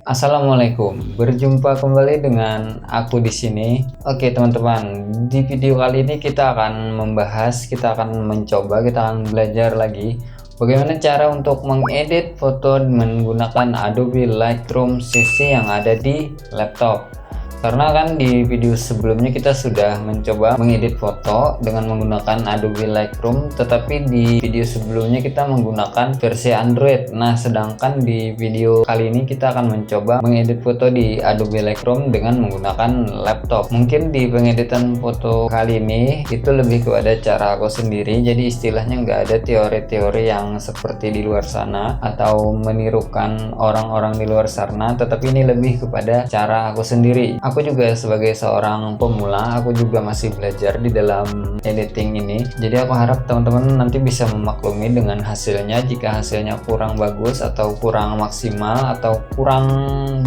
Assalamualaikum, berjumpa kembali dengan aku di sini. Oke teman-teman, di video kali ini kita akan belajar lagi bagaimana cara untuk mengedit foto menggunakan Adobe Lightroom CC yang ada di laptop. Karena kan di video sebelumnya kita sudah mencoba mengedit foto dengan menggunakan Adobe Lightroom, tetapi di video sebelumnya kita menggunakan versi Android. Nah, sedangkan di video kali ini kita akan mencoba mengedit foto di Adobe Lightroom dengan menggunakan laptop. Mungkin di pengeditan foto kali ini itu lebih kepada cara aku sendiri, jadi istilahnya nggak ada teori-teori yang seperti di luar sana atau menirukan orang-orang di luar sana, tetapi ini lebih kepada cara aku sendiri. Aku juga sebagai seorang pemula, aku juga masih belajar di dalam editing ini. Jadi aku harap teman-teman nanti bisa memaklumi dengan hasilnya. Jika hasilnya kurang bagus atau kurang maksimal atau kurang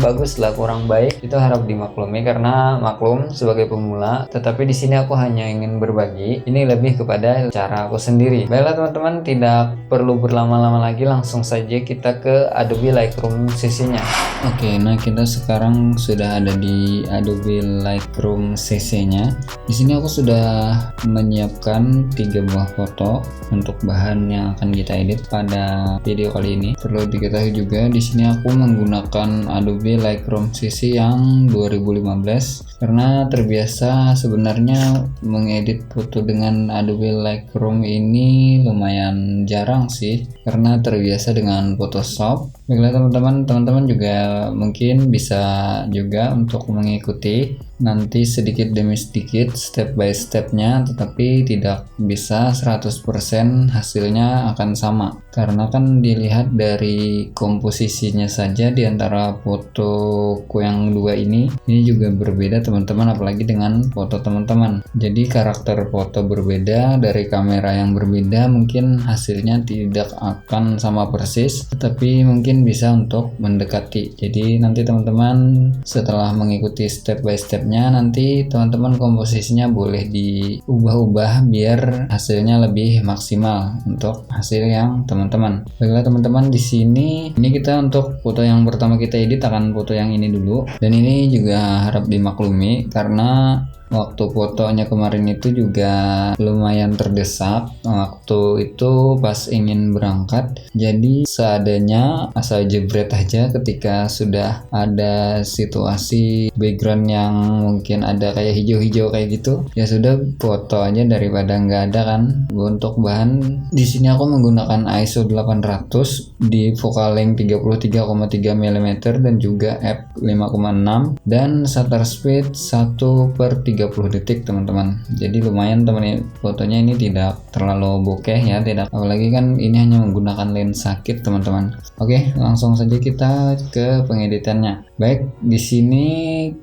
bagus lah, kurang baik, itu harap dimaklumi karena maklum sebagai pemula. Tetapi di sini aku hanya ingin berbagi. Ini lebih kepada cara aku sendiri. Baiklah teman-teman, tidak perlu berlama-lama lagi, langsung saja kita ke Adobe Lightroom CC-nya. Oke, nah kita sekarang sudah ada di Adobe Lightroom CC-nya. Di sini aku sudah menyiapkan 3 buah foto untuk bahan yang akan kita edit pada video kali ini. Perlu diketahui juga di sini aku menggunakan Adobe Lightroom CC yang 2015 karena terbiasa sebenarnya mengedit foto dengan Adobe Lightroom ini lumayan jarang sih karena terbiasa dengan Photoshop. Baiklah teman-teman juga mungkin bisa juga untuk mengikuti nanti sedikit demi sedikit step by stepnya, tetapi tidak bisa 100% hasilnya akan sama karena kan dilihat dari komposisinya saja di antara fotoku yang dua ini juga berbeda teman-teman, apalagi dengan foto teman-teman. Jadi karakter foto berbeda dari kamera yang berbeda, mungkin hasilnya tidak akan sama persis, tetapi mungkin bisa untuk mendekati. Jadi nanti teman-teman setelah mengikuti step by step nanti teman-teman komposisinya boleh diubah-ubah biar hasilnya lebih maksimal untuk hasil yang teman-teman. Baiklah teman-teman, di sini ini kita untuk foto yang pertama kita edit akan foto yang ini dulu, dan ini juga harap dimaklumi karena waktu fotonya kemarin itu juga lumayan terdesak waktu itu pas ingin berangkat, jadi seadanya asal jebret aja ketika sudah ada situasi background yang mungkin ada kayak hijau-hijau kayak gitu, ya sudah foto aja daripada nggak ada kan. Untuk bahan di sini aku menggunakan ISO 800 di focal length 33,3 mm dan juga f5,6 dan shutter speed 1/30 detik teman-teman. Jadi lumayan teman, fotonya ini tidak terlalu bokeh ya, tidak, apalagi kan ini hanya menggunakan lensa kit teman-teman. Oke, langsung saja kita ke pengeditannya. Baik, di sini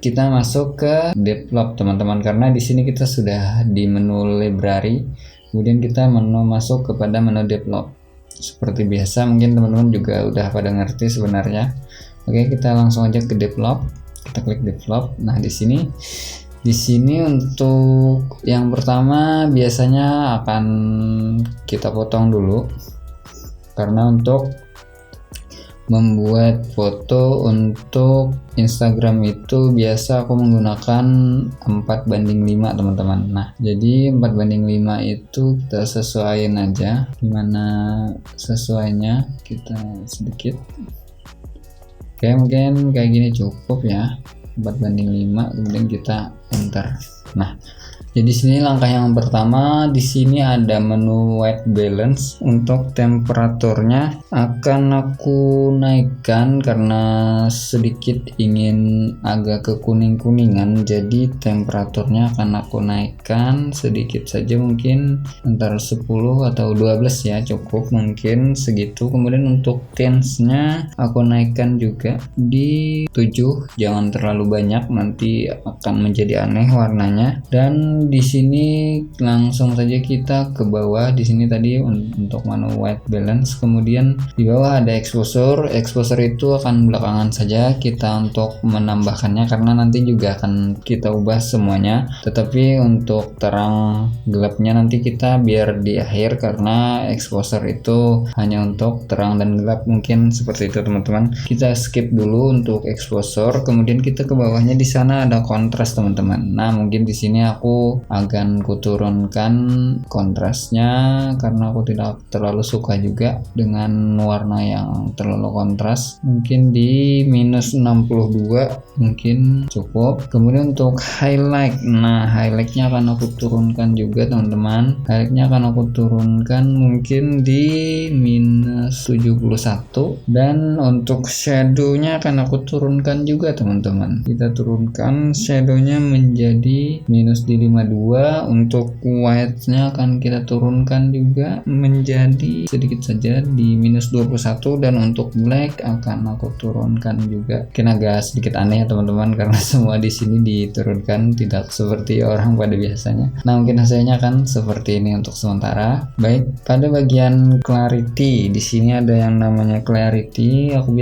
kita masuk ke develop teman-teman, karena di sini kita sudah di menu library, kemudian kita masuk kepada menu develop. Seperti biasa mungkin teman-teman juga udah pada ngerti sebenarnya. Oke, kita langsung aja ke develop. Kita klik develop. Nah, di sini untuk yang pertama biasanya akan kita potong dulu, karena untuk membuat foto untuk Instagram itu biasa aku menggunakan 4:5 teman-teman. Nah, jadi 4:5 itu kita sesuaiin aja, gimana sesuainya kita sedikit. Oke, mungkin kayak gini cukup ya, 4:5, kemudian kita enter. Nah, jadi sini langkah yang pertama, di sini ada menu white balance. Untuk temperaturnya akan aku naikkan karena sedikit ingin agak ke kuning-kuningan, jadi temperaturnya akan aku naikkan sedikit saja, mungkin antara 10 atau 12 ya, cukup mungkin segitu. Kemudian untuk tints-nya aku naikkan juga di 7, jangan terlalu banyak nanti akan menjadi aneh warnanya. warnanya. Dan di sini langsung saja kita ke bawah. Di sini tadi untuk menu white balance, kemudian di bawah ada exposure. Exposure itu akan belakangan saja kita untuk menambahkannya karena nanti juga akan kita ubah semuanya. Tetapi untuk terang gelapnya nanti kita biar di akhir karena exposure itu hanya untuk terang dan gelap, mungkin seperti itu teman-teman. Kita skip dulu untuk exposure, kemudian kita ke bawahnya. Di sana ada kontras teman-teman. Nah mungkin di sini aku akan kuturunkan kontrasnya karena aku tidak terlalu suka juga dengan warna yang terlalu kontras. Mungkin di minus 62 mungkin cukup. Kemudian untuk highlight, nah highlightnya akan aku turunkan juga teman-teman. Highlightnya akan aku turunkan mungkin di minus 71, dan untuk shadownya akan aku turunkan juga teman-teman. Kita turunkan shadownya menjadi minus di 52. Untuk white-nya akan kita turunkan juga menjadi sedikit saja di minus 21, dan untuk black akan aku turunkan juga. Mungkin agak sedikit aneh ya teman-teman karena semua di sini diturunkan, tidak seperti orang pada biasanya. Nah mungkin hasilnya akan seperti ini untuk sementara. Baik, pada bagian clarity di sini ada yang namanya clarity. Aku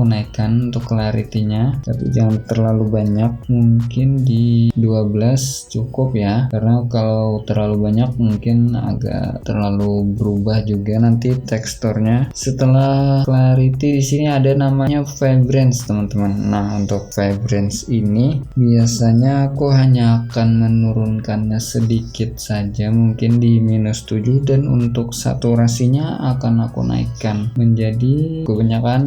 naikkan untuk clarity-nya, tapi jangan terlalu banyak, mungkin di 12 cukup ya, karena kalau terlalu banyak mungkin agak terlalu berubah juga nanti teksturnya. Setelah clarity di sini ada namanya vibrance teman-teman. Nah untuk vibrance ini biasanya aku hanya akan menurunkannya sedikit saja, mungkin di minus 7, dan untuk saturasinya akan aku naikkan menjadi kebanyakan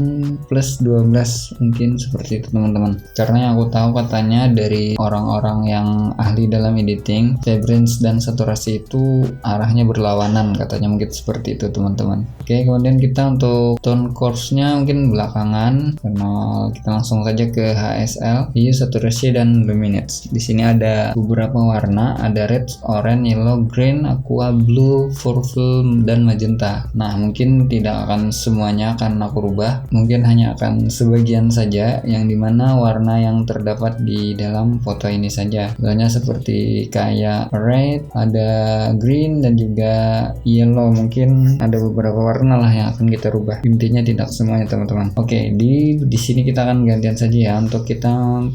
plus 12, mungkin seperti itu teman-teman. Karena yang aku tahu katanya dari orang-orang yang ahli dalam editing, vibrance dan saturasi itu arahnya berlawanan katanya, mungkin seperti itu teman-teman. Oke, kemudian kita untuk tone course-nya mungkin belakangan karena kita langsung saja ke HSL, hue, saturasi, dan luminance. Di sini ada beberapa warna, ada red, orange, yellow, green, aqua, blue, purple, dan magenta. Nah mungkin tidak akan semuanya akan aku rubah, mungkin hanya akan sebagian saja yang dimana warna yang terdapat di dalam foto ini saja. Misalnya seperti kayak red, ada green, dan juga yellow. Mungkin ada beberapa warna lah yang akan kita rubah, intinya tidak semuanya teman-teman. Oke, di sini kita akan gantian saja ya. Untuk kita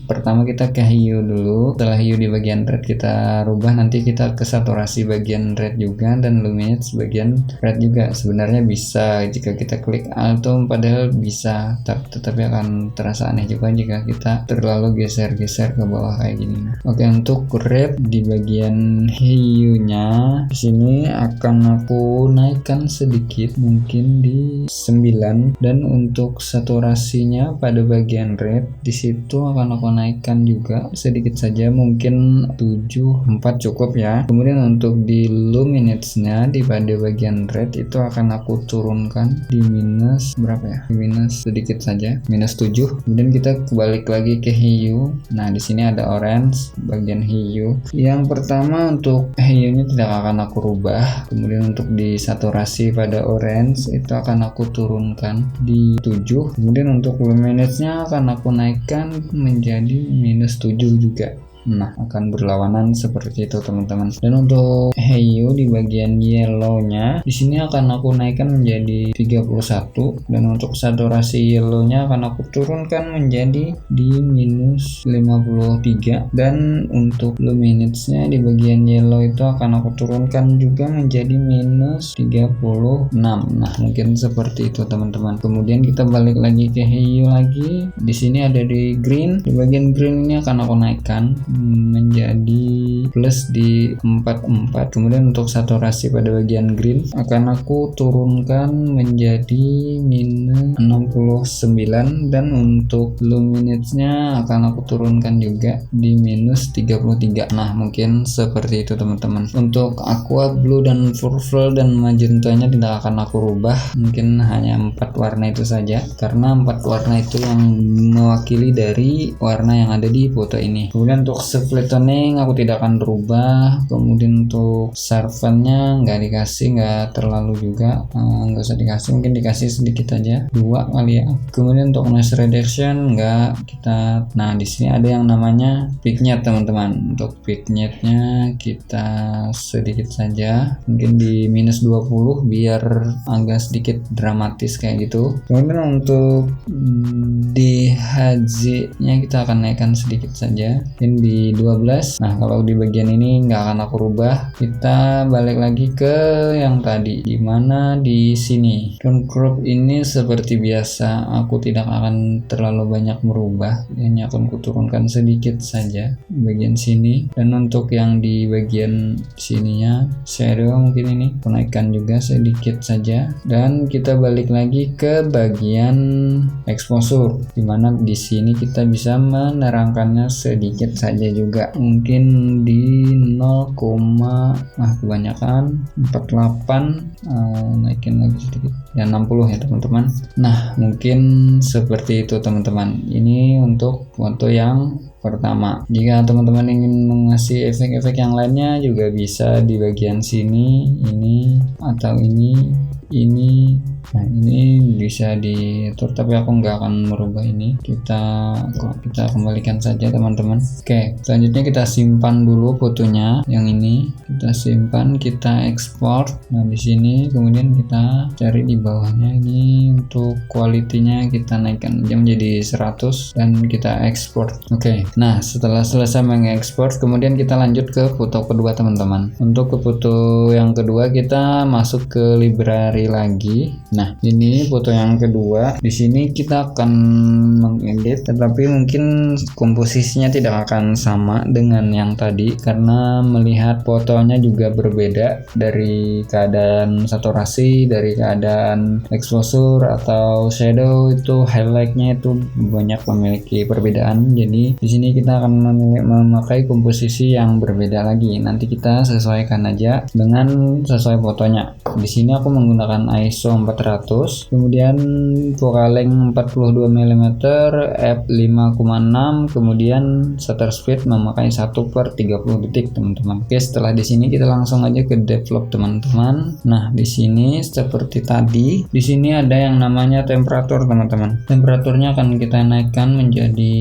pertama kita ke hue dulu. Setelah hue di bagian red kita rubah, nanti kita ke saturasi bagian red juga, dan luminance bagian red juga. Sebenarnya bisa jika kita klik auto, padahal bisa, tetapi akan terasa aneh juga jika kita terlalu geser-geser ke bawah kayak gini. Oke, untuk red di bagian hue-nya di sini akan aku naikkan sedikit, mungkin di 9, dan untuk saturasinya pada bagian red di situ akan aku naikkan juga sedikit saja, mungkin 7, 4 cukup ya. Kemudian untuk di luminance-nya di pada bagian red itu akan aku turunkan di minus berapa ya? Di minus sedikit saja, minus 7. Kemudian kita balik lagi ke hue. Nah di sini ada orange bagian hue. Yang pertama untuk hue-nya tidak akan aku rubah. Kemudian untuk di saturasi pada orange itu akan aku turunkan di 7. Kemudian untuk luminance-nya akan aku naikkan menjadi minus 7 juga. Nah akan berlawanan seperti itu teman-teman. Dan untuk hue di bagian yellow-nya di sini akan aku naikkan menjadi 31, dan untuk saturasi yellow-nya akan aku turunkan menjadi di minus 53, dan untuk luminance-nya di bagian yellow itu akan aku turunkan juga menjadi minus 36. Nah mungkin seperti itu teman-teman. Kemudian kita balik lagi ke hue lagi. Di sini ada di green. Di bagian green ini akan aku naikkan menjadi plus di 44. Kemudian untuk saturasi pada bagian green akan aku turunkan menjadi minus 69, dan untuk luminance-nya akan aku turunkan juga di minus 33. Nah mungkin seperti itu teman-teman. Untuk aqua, blue, dan purple, dan magentanya tidak akan aku rubah, mungkin hanya 4 warna itu saja, karena 4 warna itu yang mewakili dari warna yang ada di foto ini. Kemudian untuk untuk split toning aku tidak akan rubah. Kemudian untuk sharpennya nggak dikasih, nggak terlalu juga, nggak usah dikasih, mungkin dikasih sedikit aja, 2 kali ya. Kemudian untuk noise reduction nggak kita. Nah di sini ada yang namanya vignette teman-teman. Untuk vignette-nya kita sedikit saja, mungkin di -20 biar agak sedikit dramatis kayak gitu. Kemudian untuk di HZ-nya kita akan naikkan sedikit saja, mungkin di 12. Nah kalau di bagian ini nggak akan aku rubah. Kita balik lagi ke yang tadi, dimana di sini tone crop ini seperti biasa aku tidak akan terlalu banyak merubah, hanya akan kuturunkan sedikit saja bagian sini. Dan untuk yang di bagian sininya shadow mungkin ini naikkan juga sedikit saja. Dan kita balik lagi ke bagian exposure, dimana di sini kita bisa menerangkannya sedikit saja juga, mungkin di 0, kebanyakan 48, naikin lagi sedikit ya 60 ya teman-teman. Nah mungkin seperti itu teman-teman. Ini untuk foto yang pertama. Jika teman-teman ingin mengasih efek-efek yang lainnya juga bisa di bagian sini, ini atau ini. Nah ini bisa diatur, tapi aku nggak akan merubah ini. Kita kembalikan saja teman-teman. Oke, selanjutnya kita simpan dulu fotonya yang ini. Kita simpan, kita ekspor. Nah di sini kemudian kita cari di bawahnya ini. Untuk quality-nya kita naikkan menjadi 100 dan kita ekspor. Oke, nah setelah selesai mengekspor, kemudian kita lanjut ke foto kedua teman-teman. Untuk ke foto yang kedua kita masuk ke library lagi. Nah ini foto yang kedua. Di sini kita akan mengedit, tetapi mungkin komposisinya tidak akan sama dengan yang tadi karena melihat fotonya juga berbeda dari keadaan saturasi, dari keadaan exposure atau shadow. Itu highlightnya itu banyak memiliki perbedaan. Jadi di sini kita akan memakai komposisi yang berbeda lagi. Nanti kita sesuaikan aja dengan sesuai fotonya. Di sini aku menggunakan ISO 400, kemudian focal length 42 mm, f5,6, kemudian shutter speed memakai 1/30 detik teman-teman. Oke, setelah di sini kita langsung aja ke develop teman-teman. Nah di sini seperti tadi, di sini ada yang namanya temperatur teman-teman. Temperaturnya akan kita naikkan menjadi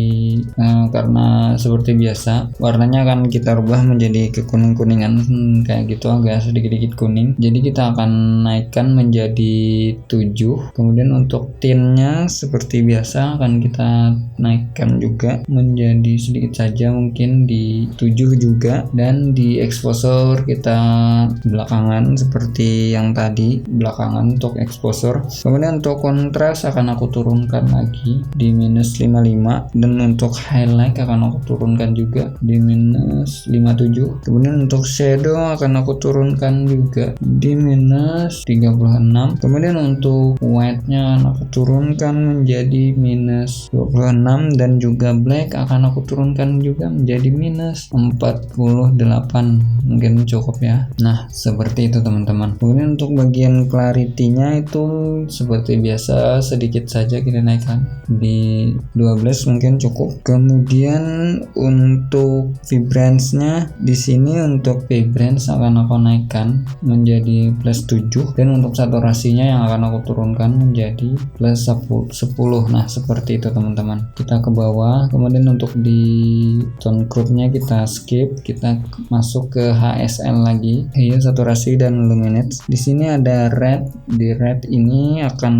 karena seperti biasa warnanya akan kita rubah menjadi kekuning-kuningan kayak gitu, agak sedikit-sedikit kuning. Jadi kita akan naikkan menjadi 7. Kemudian untuk tintnya seperti biasa akan kita naikkan juga menjadi sedikit saja, mungkin di 7 juga. Dan di exposure kita belakangan seperti yang tadi, belakangan untuk exposure. Kemudian untuk kontras akan aku turunkan lagi di -55, dan untuk highlight akan aku turunkan juga di -57. Kemudian untuk shadow akan aku turunkan juga di -36. Kemudian untuk white-nya akan aku turunkan menjadi -26, dan juga black akan aku turunkan juga menjadi -48. Mungkin cukup ya. Nah seperti itu teman-teman. Kemudian untuk bagian clarity-nya itu seperti biasa sedikit saja kita naikkan di 12 mungkin cukup. Kemudian untuk vibrance-nya di sini, untuk vibrance akan aku naikkan menjadi +7, dan untuk saturasinya yang akan aku turunkan menjadi +10. Nah seperti itu teman-teman. Kita ke bawah, kemudian untuk di tone group-nya kita skip, kita masuk ke HSL lagi, hue, saturasi, dan luminance. Di sini ada red. Di red ini akan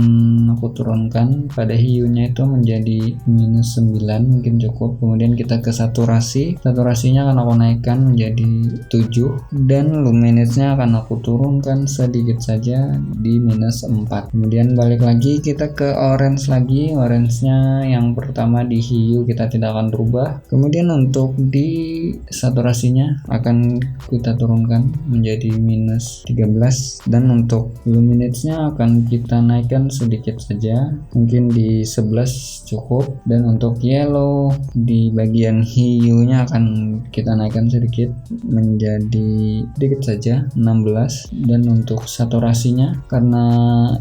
aku turunkan pada hue-nya itu menjadi -9 mungkin cukup. Kemudian kita ke saturasi. Saturasinya akan aku naikkan menjadi 7, dan luminance-nya akan aku turunkan sedikit saja di -4. Kemudian balik lagi kita ke orange lagi. Orange-nya yang pertama di hue kita tidak akan berubah. Kemudian untuk di saturasinya akan kita turunkan menjadi -13, dan untuk luminance-nya akan kita naikkan sedikit saja, mungkin di 11 cukup. Dan untuk yellow di bagian hue-nya akan kita naikkan sedikit menjadi sedikit saja 16, dan untuk saturasinya selanjutnya, karena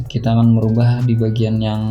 kita akan merubah di bagian yang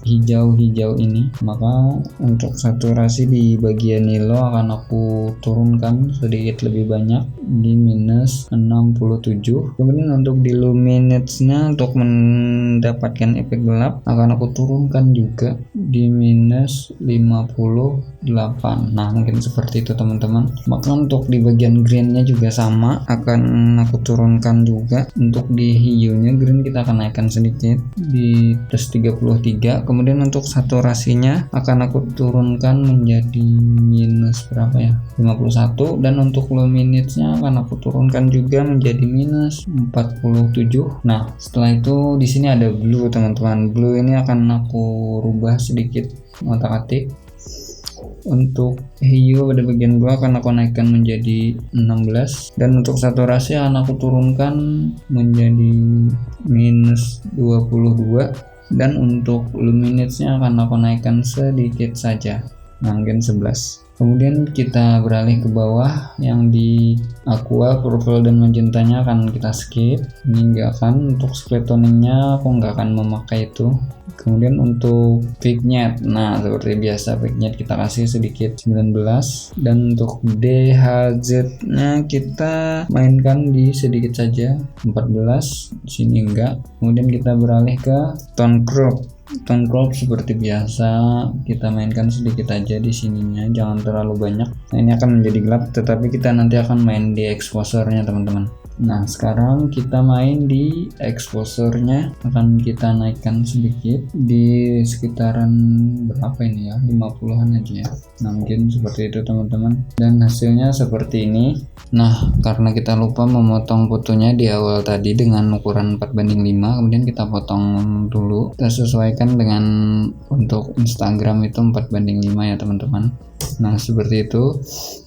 hijau-hijau ini, maka untuk saturasi di bagian yellow akan aku turunkan sedikit lebih banyak di minus 67. Kemudian untuk di luminance-nya untuk mendapatkan efek gelap akan aku turunkan juga di minus 58. Nah, mungkin seperti itu teman-teman. Maka untuk di bagian green-nya juga sama, akan aku turunkan juga. Untuk di hijaunya green kita akan naikkan sedikit di plus 33. Kemudian untuk saturasinya akan aku turunkan menjadi minus berapa ya, 51. Dan untuk luminance-nya akan aku turunkan juga menjadi minus 47. Nah, setelah itu di sini ada blue teman-teman. Blue ini akan aku rubah sedikit otak-atik. Untuk hijau pada bagian bawah akan aku naikkan menjadi 16, dan untuk saturasi akan aku turunkan menjadi minus 22, dan untuk luminance-nya akan aku naikkan sedikit saja, mungkin 11. Kemudian kita beralih ke bawah yang di aqua, purple dan magentanya akan kita skip. Ini enggak akan, untuk split toning-nya aku nggak akan memakai itu. Kemudian untuk vignette, nah seperti biasa vignette kita kasih sedikit 19, dan untuk DHZ-nya kita mainkan di sedikit saja 14. Di sini enggak. Kemudian kita beralih ke tone crop. Tone crop seperti biasa kita mainkan sedikit aja di sininya, jangan terlalu banyak. Nah, ini akan menjadi gelap, tetapi kita nanti akan main di exposure-nya teman-teman. Nah, sekarang kita main di exposure-nya, akan kita naikkan sedikit di sekitaran berapa ini ya, 50-an aja ya. Nah, mungkin seperti itu teman-teman, dan hasilnya seperti ini. Nah, karena kita lupa memotong fotonya di awal tadi dengan ukuran 4:5, kemudian kita potong dulu, kita sesuaikan dengan untuk Instagram itu 4:5 ya teman-teman. Nah, seperti itu.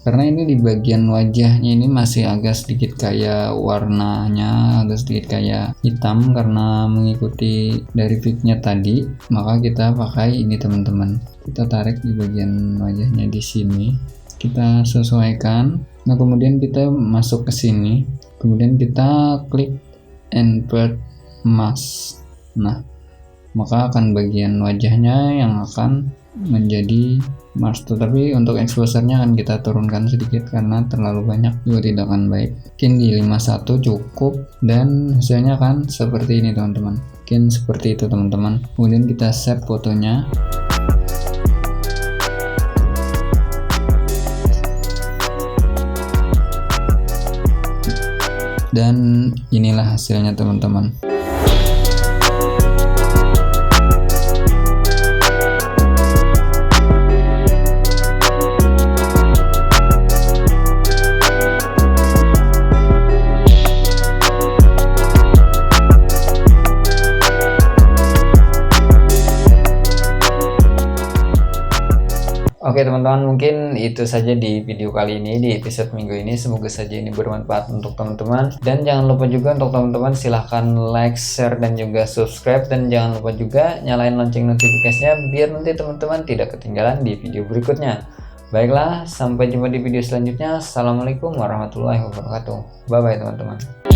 Karena ini di bagian wajahnya ini masih agak sedikit kayak warnanya agak sedikit kayak hitam karena mengikuti dari fitnya tadi, maka kita pakai ini teman-teman. Kita tarik di bagian wajahnya di sini, kita sesuaikan. Nah, kemudian kita masuk ke sini, kemudian kita klik invert mask. Nah, maka akan bagian wajahnya yang akan menjadi mask, tetapi untuk exposure-nya akan kita turunkan sedikit karena terlalu banyak juga tidak akan baik. Mungkin di 51 cukup, dan hasilnya akan seperti ini teman-teman. Mungkin seperti itu teman-teman. Kemudian kita save fotonya. Dan inilah hasilnya teman-teman. Oke teman-teman, mungkin itu saja di video kali ini, di episode minggu ini. Semoga saja ini bermanfaat untuk teman-teman, dan jangan lupa juga untuk teman-teman silahkan like, share, dan juga subscribe, dan jangan lupa juga nyalain lonceng notifikasinya biar nanti teman-teman tidak ketinggalan di video berikutnya. Baiklah, sampai jumpa di video selanjutnya. Assalamualaikum warahmatullahi wabarakatuh. Bye bye teman-teman.